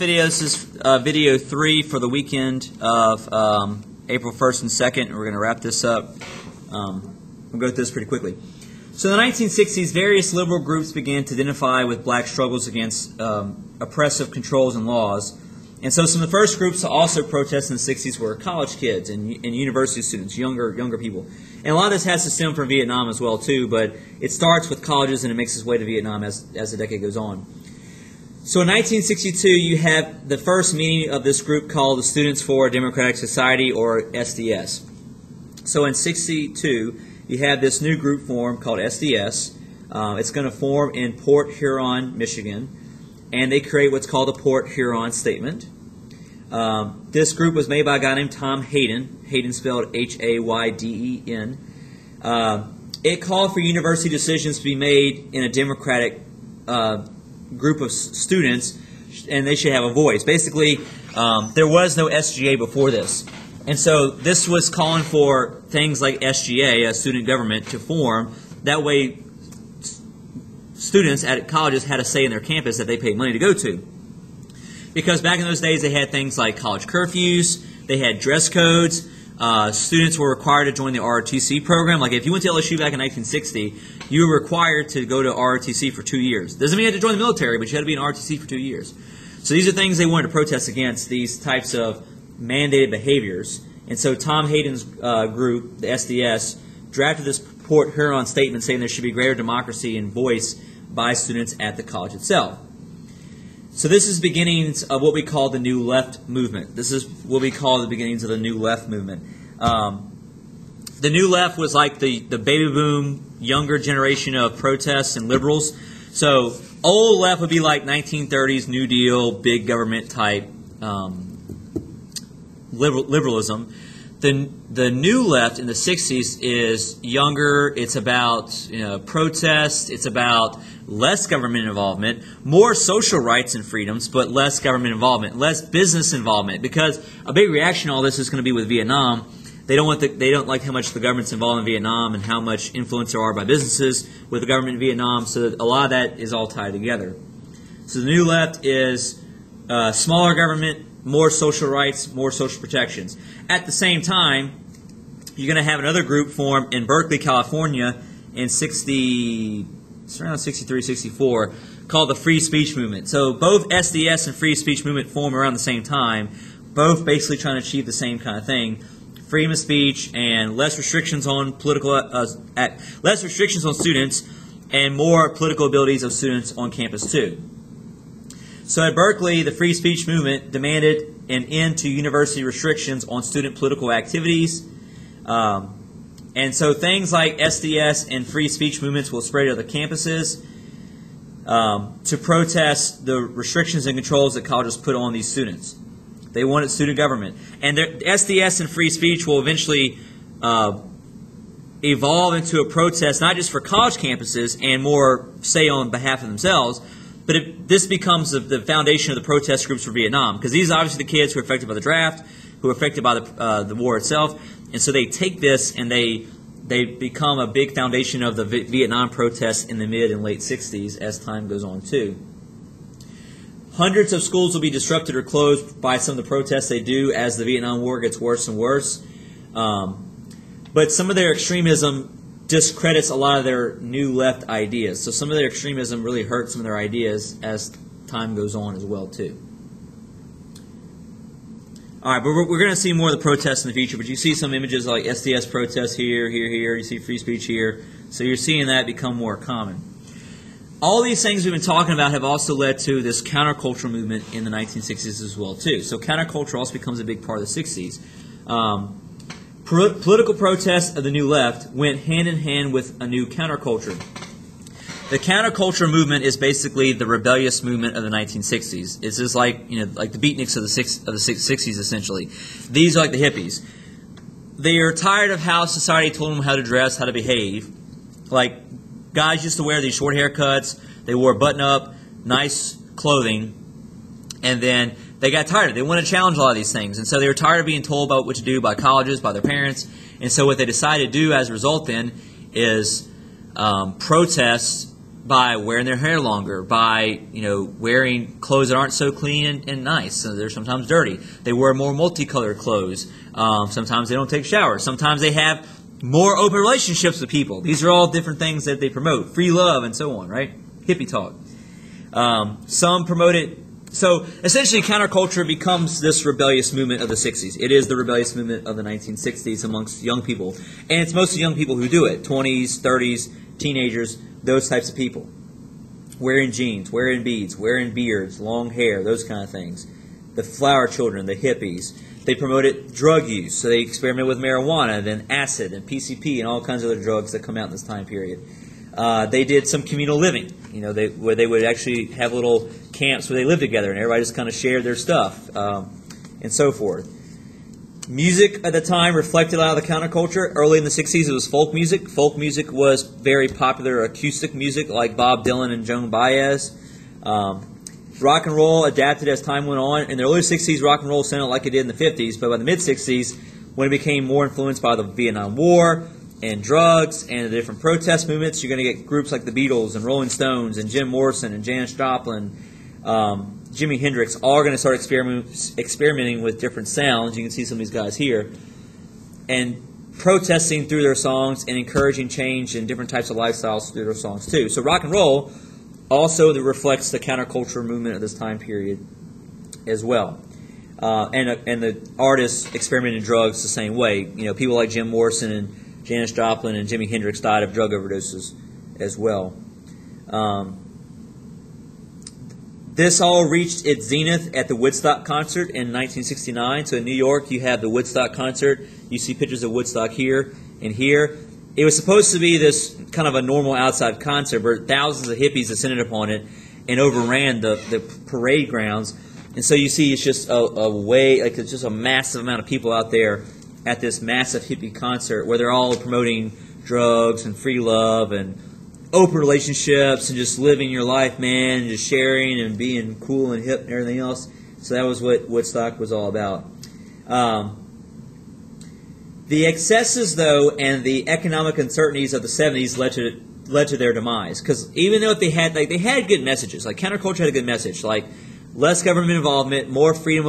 video, this is video 3 for the weekend of April 1st and 2nd. We're going to wrap this up. We'll go through this pretty quickly. So in the 1960s, various liberal groups began to identify with black struggles against oppressive controls and laws. And so some of the first groups to also protest in the 60s were college kids and university students, younger people. And a lot of this has to stem from Vietnam as well, too, but it starts with colleges and it makes its way to Vietnam as the decade goes on. So in 1962, you have the first meeting of this group called the Students for a Democratic Society, or SDS. So in 62, you have this new group formed called SDS. It's going to form in Port Huron, Michigan, and they create what's called the Port Huron Statement. This group was made by a guy named Tom Hayden. Hayden spelled Hayden. It called for university decisions to be made in a democratic group of students, and they should have a voice. Basically, there was no SGA before this. And so this was calling for things like SGA, a student government, to form. That way, students at colleges had a say in their campus that they paid money to go to. Because back in those days, they had things like college curfews, they had dress codes, students were required to join the ROTC program. Like if you went to LSU back in 1960, you were required to go to ROTC for 2 years. Doesn't mean you had to join the military, but you had to be in ROTC for 2 years. So these are things they wanted to protest against, these types of mandated behaviors. And so Tom Hayden's group, the SDS, drafted this Port Huron Statement saying there should be greater democracy and voice by students at the college itself. So this is the beginnings of what we call the New Left movement. This is what we call the beginnings of the New Left movement. The New Left was like the baby boom, younger generation of protests and liberals. So old left would be like 1930s New Deal, big government type liberalism. The New Left in the 60s is younger. It's about protest. It's about less government involvement, more social rights and freedoms, but less government involvement, less business involvement. Because a big reaction to all this is going to be with Vietnam. They don't like how much the government's involved in Vietnam and how much influence there are by businesses with the government in Vietnam. So a lot of that is all tied together. So the New Left is smaller government, more social rights, more social protections. At the same time, you're going to have another group form in Berkeley, California in around 63, 64, called the Free Speech Movement. So both SDS and Free Speech Movement form around the same time, both basically trying to achieve the same kind of thing: freedom of speech and less restrictions on less restrictions on students, and more political abilities of students on campus too. So at Berkeley, the Free Speech Movement demanded an end to university restrictions on student political activities. And so things like SDS and free speech movements will spread to other campuses to protest the restrictions and controls that colleges put on these students. They wanted student government. And SDS and free speech will eventually evolve into a protest not just for college campuses and more say on behalf of themselves, but this becomes the foundation of the protest groups for Vietnam, because these are obviously the kids who are affected by the draft, who are affected by the war itself, and so they take this and they become a big foundation of the Vietnam protests in the mid and late 60s as time goes on too. Hundreds of schools will be disrupted or closed by some of the protests they do as the Vietnam War gets worse and worse. But some of their extremism discredits a lot of their New Left ideas. So some of their extremism really hurts some of their ideas as time goes on as well too. All right, but we're going to see more of the protests in the future. But you see some images like SDS protests here. You see free speech here. So you're seeing that become more common. All these things we've been talking about have also led to this countercultural movement in the 1960s as well too. So counterculture also becomes a big part of the 60s. Political protests of the New Left went hand in hand with a new counterculture. The counterculture movement is basically the rebellious movement of the 1960s. It's just like the beatniks of the 60s essentially. These are like the hippies. They are tired of how society told them how to dress, how to behave. Like guys used to wear these short haircuts. They wore button-up, nice clothing, and then they got tired. They wanted to challenge a lot of these things, and so they were tired of being told about what to do by colleges, by their parents, and so what they decided to do as a result then is protest by wearing their hair longer, by wearing clothes that aren't so clean and nice. So they're sometimes dirty. They wear more multicolored clothes. Sometimes they don't take showers. Sometimes they have more open relationships with people. These are all different things that they promote. Free love and so on, right? Hippie talk. Some promote it. So essentially counterculture becomes this rebellious movement of the 60s. It is the rebellious movement of the 1960s amongst young people. And it's mostly young people who do it. 20s, 30s, teenagers, those types of people. Wearing jeans, wearing beads, wearing beards, long hair, those kind of things. The flower children, the hippies. They promoted drug use. So they experimented with marijuana, then acid and PCP and all kinds of other drugs that come out in this time period. They did some communal living, where they would actually have little camps where they lived together and everybody just kind of shared their stuff and so forth. Music at the time reflected a lot of the counterculture. Early in the 60s, it was folk music. Folk music was very popular acoustic music like Bob Dylan and Joan Baez. Rock and roll adapted as time went on. In the early 60s, rock and roll sounded like it did in the 50s, but by the mid-60s, when it became more influenced by the Vietnam War and drugs and the different protest movements, you're going to get groups like the Beatles and Rolling Stones and Jim Morrison and Janis Joplin, Jimi Hendrix, all are going to start experimenting with different sounds. You can see some of these guys here. And protesting through their songs and encouraging change in different types of lifestyles through their songs too. So rock and roll also reflects the counterculture movement of this time period as well. And the artists experimenting in drugs the same way. People like Jim Morrison and Janis Joplin and Jimi Hendrix died of drug overdoses as well. This all reached its zenith at the Woodstock concert in 1969. So in New York, you have the Woodstock concert. You see pictures of Woodstock here and here. It was supposed to be this kind of a normal outside concert, but thousands of hippies descended upon it and overran the parade grounds. And so you see it's just it's just a massive amount of people out there at this massive hippie concert where they're all promoting drugs and free love and open relationships and just living your life, man, and just sharing and being cool and hip and everything else. So that was what Woodstock was all about. The excesses, though, and the economic uncertainties of the 70s led to their demise. Because even though they had good messages, like counterculture had a good message, like less government involvement, more freedom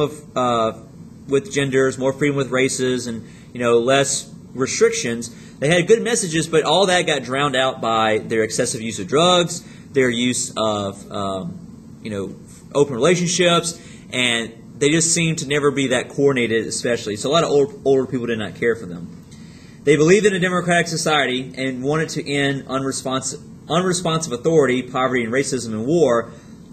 with genders, more freedom with races, and less restrictions. They had good messages, but all that got drowned out by their excessive use of drugs, their use of open relationships, and they just seemed to never be that coordinated, especially. So a lot of older people did not care for them. They believed in a democratic society and wanted to end unresponsive authority, poverty, and racism and war,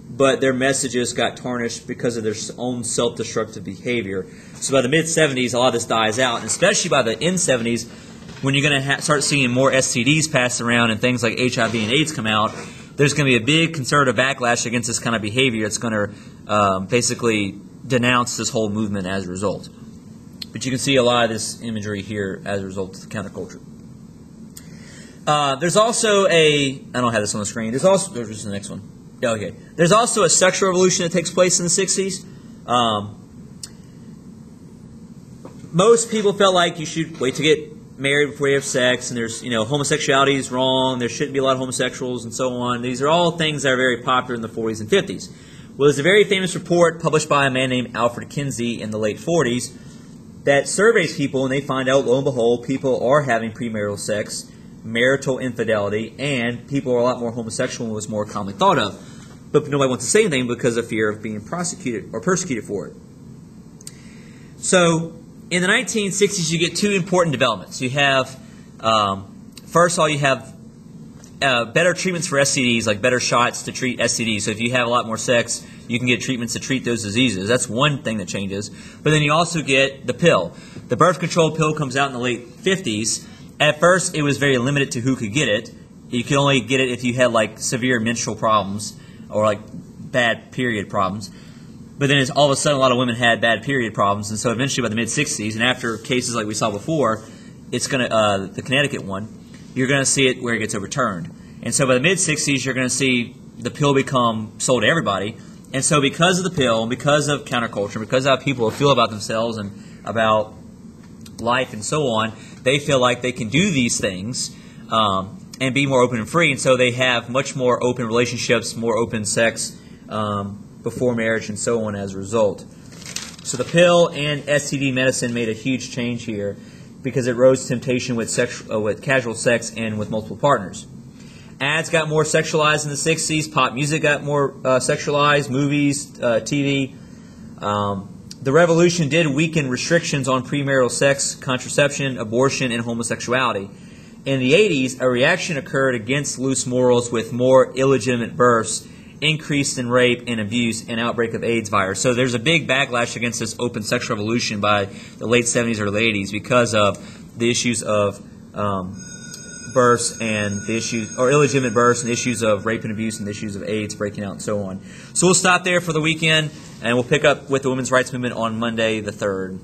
but their messages got tarnished because of their own self-destructive behavior. So by the mid-70s, a lot of this dies out, and especially by the end 70s, when you're going to start seeing more STDs passed around and things like HIV and AIDS come out, there's going to be a big conservative backlash against this kind of behavior. It's going to basically denounce this whole movement as a result. But you can see a lot of this imagery here as a result of the counterculture. There's also I don't have this on the screen. There's the next one. Yeah, okay. There's also a sexual revolution that takes place in the 60s. Most people felt like you should wait to get married before you have sex, and there's, homosexuality is wrong, there shouldn't be a lot of homosexuals, and so on. These are all things that are very popular in the 40s and 50s. Well, there's a very famous report published by a man named Alfred Kinsey in the late 40s that surveys people, and they find out, lo and behold, people are having premarital sex, marital infidelity, and people are a lot more homosexual than was more commonly thought of. But nobody wants to say anything because of fear of being prosecuted or persecuted for it. So in the 1960s, you get two important developments. You have, first of all, you have better treatments for STDs, like better shots to treat STDs. So if you have a lot more sex, you can get treatments to treat those diseases. That's one thing that changes. But then you also get the pill. The birth control pill comes out in the late 50s. At first, it was very limited to who could get it. You could only get it if you had like severe menstrual problems or like bad period problems. But then all of a sudden, a lot of women had bad period problems, and so eventually by the mid-60s, and after cases like we saw before, it's going to the Connecticut one, you're going to see it where it gets overturned. And so by the mid-60s, you're going to see the pill become sold to everybody. And so because of the pill, and because of counterculture, because of how people feel about themselves and about life and so on, they feel like they can do these things, and be more open and free. And so they have much more open relationships, more open sex before marriage, and so on as a result. So the pill and STD medicine made a huge change here because it rose temptation with casual sex and with multiple partners. Ads got more sexualized in the 60s. Pop music got more sexualized. Movies, TV. The revolution did weaken restrictions on premarital sex, contraception, abortion, and homosexuality. In the 80s, a reaction occurred against loose morals with more illegitimate births, increase in rape and abuse, and outbreak of AIDS virus. So there's a big backlash against this open sex revolution by the late 70s or late 80s because of the issues of births and the issues, or illegitimate births, and the issues of rape and abuse, and the issues of AIDS breaking out, and so on. So we'll stop there for the weekend, and we'll pick up with the women's rights movement on Monday the 3rd.